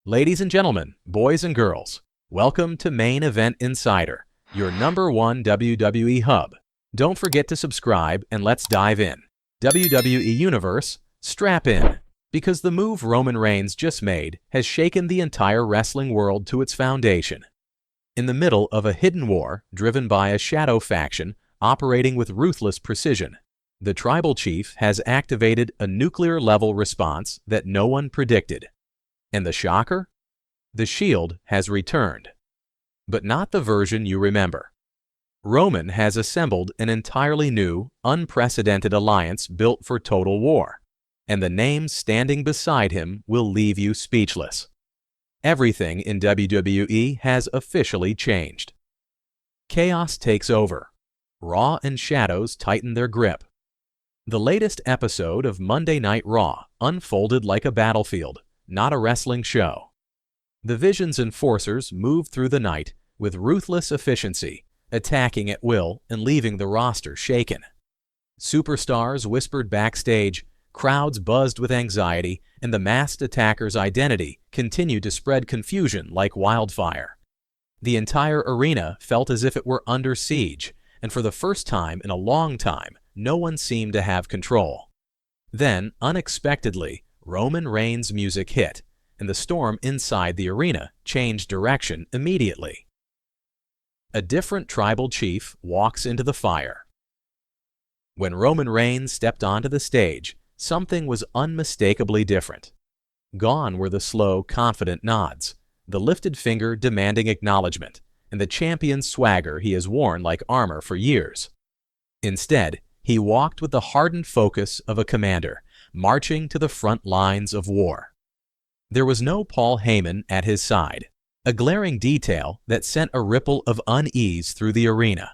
Ladies and gentlemen, boys and girls, welcome to Main Event Insider, your #1 WWE hub. Don't forget to subscribe and let's dive in. WWE Universe, strap in, because the move Roman Reigns just made has shaken the entire wrestling world to its foundation. In the middle of a hidden war driven by a shadow faction operating with ruthless precision, the tribal chief has activated a nuclear-level response that no one predicted. And the shocker? The Shield has returned. But not the version you remember. Roman has assembled an entirely new, unprecedented alliance built for total war, and the names standing beside him will leave you speechless. Everything in WWE has officially changed. Chaos takes over. Raw and shadows tighten their grip. The latest episode of Monday Night Raw unfolded like a battlefield, not a wrestling show. The Vision's enforcers moved through the night with ruthless efficiency, attacking at will and leaving the roster shaken. Superstars whispered backstage, crowds buzzed with anxiety, and the masked attacker's identity continued to spread confusion like wildfire. The entire arena felt as if it were under siege, and for the first time in a long time, no one seemed to have control. Then, unexpectedly, Roman Reigns' music hit, and the storm inside the arena changed direction immediately. A different tribal chief walks into the fire. When Roman Reigns stepped onto the stage, something was unmistakably different. Gone were the slow, confident nods, the lifted finger demanding acknowledgement, and the champion's swagger he has worn like armor for years. Instead, he walked with the hardened focus of a commander, marching to the front lines of war. There was no Paul Heyman at his side, a glaring detail that sent a ripple of unease through the arena.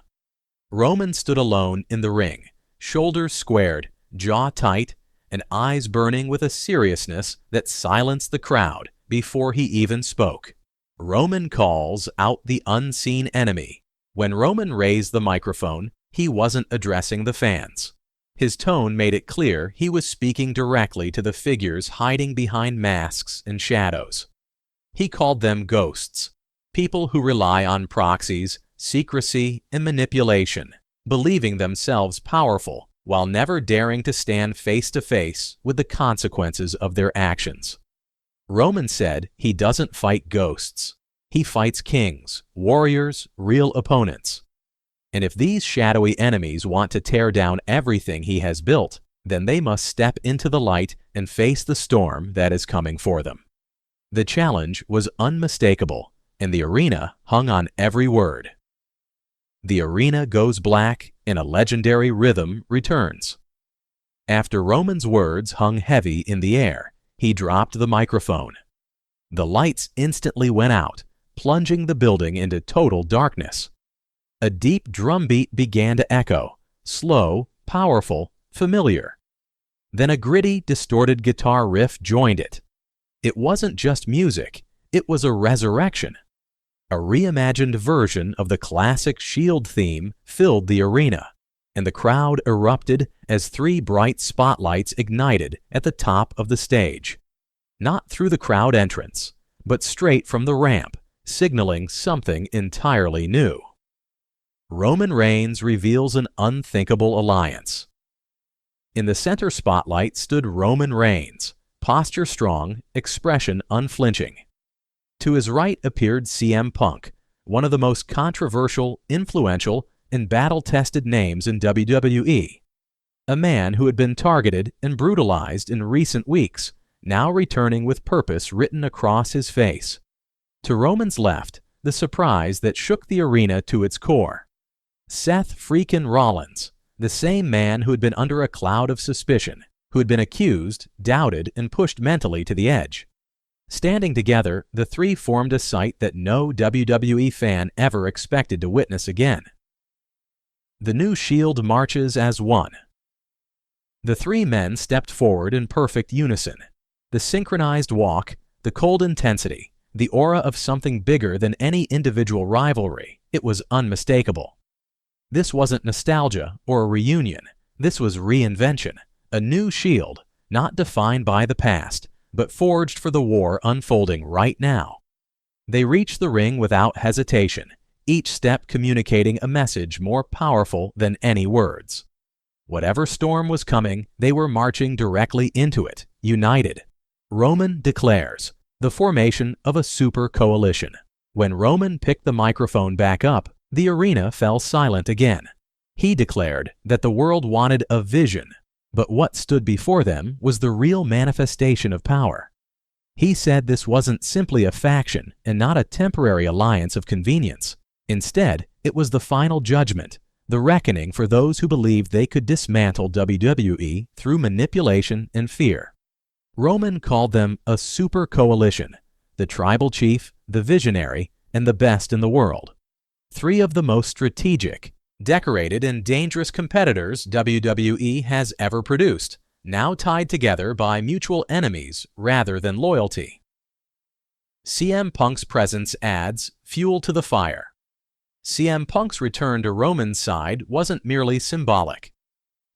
Roman stood alone in the ring, shoulders squared, jaw tight, and eyes burning with a seriousness that silenced the crowd before he even spoke. Roman calls out the unseen enemy. When Roman raised the microphone, he wasn't addressing the fans. His tone made it clear he was speaking directly to the figures hiding behind masks and shadows. He called them ghosts, people who rely on proxies, secrecy, and manipulation, believing themselves powerful while never daring to stand face to face with the consequences of their actions. Roman said he doesn't fight ghosts. He fights kings, warriors, real opponents. And if these shadowy enemies want to tear down everything he has built, then they must step into the light and face the storm that is coming for them. The challenge was unmistakable, and the arena hung on every word. The arena goes black, and a legendary rhythm returns. After Roman's words hung heavy in the air, he dropped the microphone. The lights instantly went out, plunging the building into total darkness. A deep drumbeat began to echo, slow, powerful, familiar. Then a gritty, distorted guitar riff joined it. It wasn't just music, it was a resurrection. A reimagined version of the classic Shield theme filled the arena, and the crowd erupted as 3 bright spotlights ignited at the top of the stage. Not through the crowd entrance, but straight from the ramp, signaling something entirely new. Roman Reigns reveals an unthinkable alliance. In the center spotlight stood Roman Reigns, posture strong, expression unflinching. To his right appeared CM Punk, one of the most controversial, influential, and battle-tested names in WWE. A man who had been targeted and brutalized in recent weeks, now returning with purpose written across his face. To Roman's left, the surprise that shook the arena to its core. Seth freakin' Rollins, the same man who had been under a cloud of suspicion, who had been accused, doubted, and pushed mentally to the edge. Standing together, the 3 formed a sight that no WWE fan ever expected to witness again. The new Shield marches as one. The 3 men stepped forward in perfect unison. The synchronized walk, the cold intensity, the aura of something bigger than any individual rivalry, it was unmistakable. This wasn't nostalgia or a reunion. This was reinvention, a new Shield, not defined by the past, but forged for the war unfolding right now. They reached the ring without hesitation, each step communicating a message more powerful than any words. Whatever storm was coming, they were marching directly into it, united. Roman declares the formation of a super coalition. When Roman picked the microphone back up, the arena fell silent again. He declared that the world wanted a vision, but what stood before them was the real manifestation of power. He said this wasn't simply a faction and not a temporary alliance of convenience. Instead, it was the final judgment, the reckoning for those who believed they could dismantle WWE through manipulation and fear. Roman called them a super coalition, the tribal chief, the visionary, and the best in the world. Three of the most strategic, decorated, and dangerous competitors WWE has ever produced, now tied together by mutual enemies rather than loyalty. CM Punk's presence adds fuel to the fire. CM Punk's return to Roman's side wasn't merely symbolic.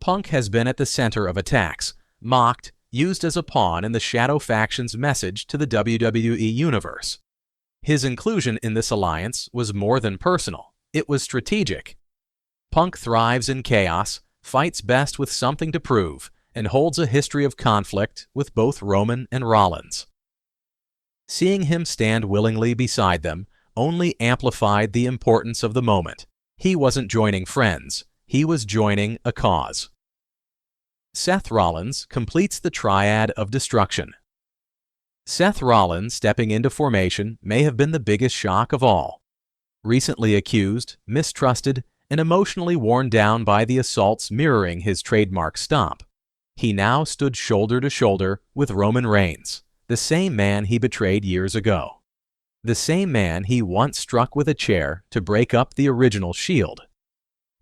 Punk has been at the center of attacks, mocked, used as a pawn in the Shadow faction's message to the WWE Universe. His inclusion in this alliance was more than personal, it was strategic. Punk thrives in chaos, fights best with something to prove, and holds a history of conflict with both Roman and Rollins. Seeing him stand willingly beside them only amplified the importance of the moment. He wasn't joining friends, he was joining a cause. Seth Rollins completes the triad of destruction. Seth Rollins stepping into formation may have been the biggest shock of all. Recently accused, mistrusted, and emotionally worn down by the assaults mirroring his trademark stomp, he now stood shoulder to shoulder with Roman Reigns, the same man he betrayed years ago. The same man he once struck with a chair to break up the original Shield.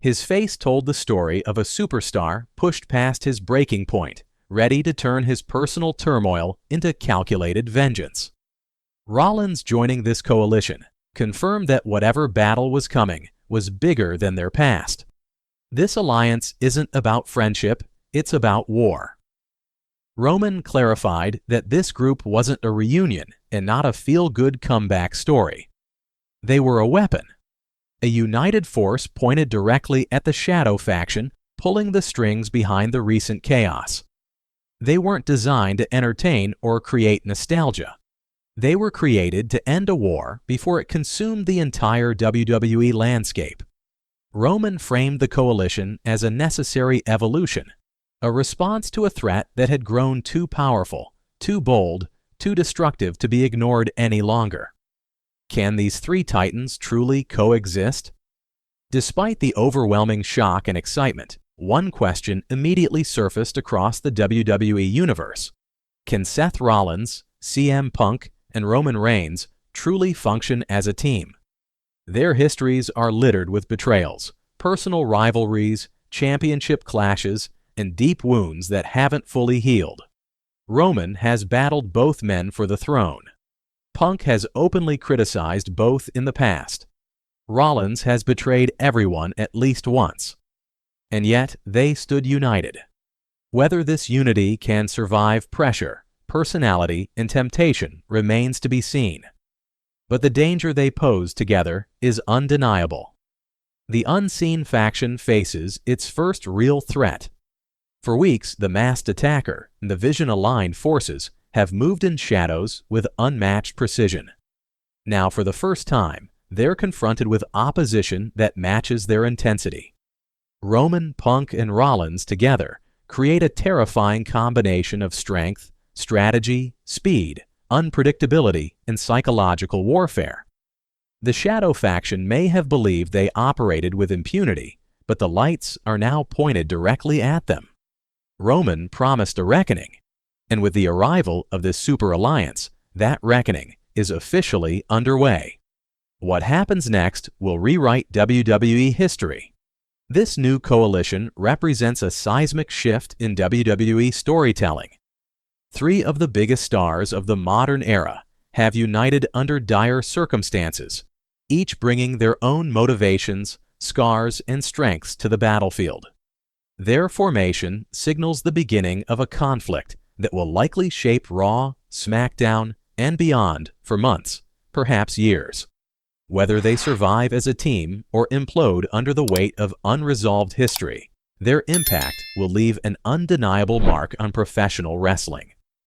His face told the story of a superstar pushed past his breaking point, ready to turn his personal turmoil into calculated vengeance. Rollins joining this coalition confirmed that whatever battle was coming was bigger than their past. This alliance isn't about friendship, it's about war. Roman clarified that this group wasn't a reunion and not a feel-good comeback story. They were a weapon, a united force pointed directly at the Shadow faction, pulling the strings behind the recent chaos. They weren't designed to entertain or create nostalgia. They were created to end a war before it consumed the entire WWE landscape. Roman framed the coalition as a necessary evolution, a response to a threat that had grown too powerful, too bold, too destructive to be ignored any longer. Can these three titans truly coexist? Despite the overwhelming shock and excitement, one question immediately surfaced across the WWE Universe. Can Seth Rollins, CM Punk, and Roman Reigns truly function as a team? Their histories are littered with betrayals, personal rivalries, championship clashes, and deep wounds that haven't fully healed. Roman has battled both men for the throne. Punk has openly criticized both in the past. Rollins has betrayed everyone at least once. And yet they stood united. Whether this unity can survive pressure, personality, and temptation remains to be seen. But the danger they pose together is undeniable. The unseen faction faces its first real threat. For weeks, the masked attacker and the vision-aligned forces have moved in shadows with unmatched precision. Now, for the first time, they're confronted with opposition that matches their intensity. Roman, Punk, and Rollins together create a terrifying combination of strength, strategy, speed, unpredictability, and psychological warfare. The Shadow faction may have believed they operated with impunity, but the lights are now pointed directly at them. Roman promised a reckoning, and with the arrival of this super alliance, that reckoning is officially underway. What happens next will rewrite WWE history. This new coalition represents a seismic shift in WWE storytelling. Three of the biggest stars of the modern era have united under dire circumstances, each bringing their own motivations, scars, and strengths to the battlefield. Their formation signals the beginning of a conflict that will likely shape Raw, SmackDown, and beyond for months, perhaps years. Whether they survive as a team or implode under the weight of unresolved history, their impact will leave an undeniable mark on professional wrestling.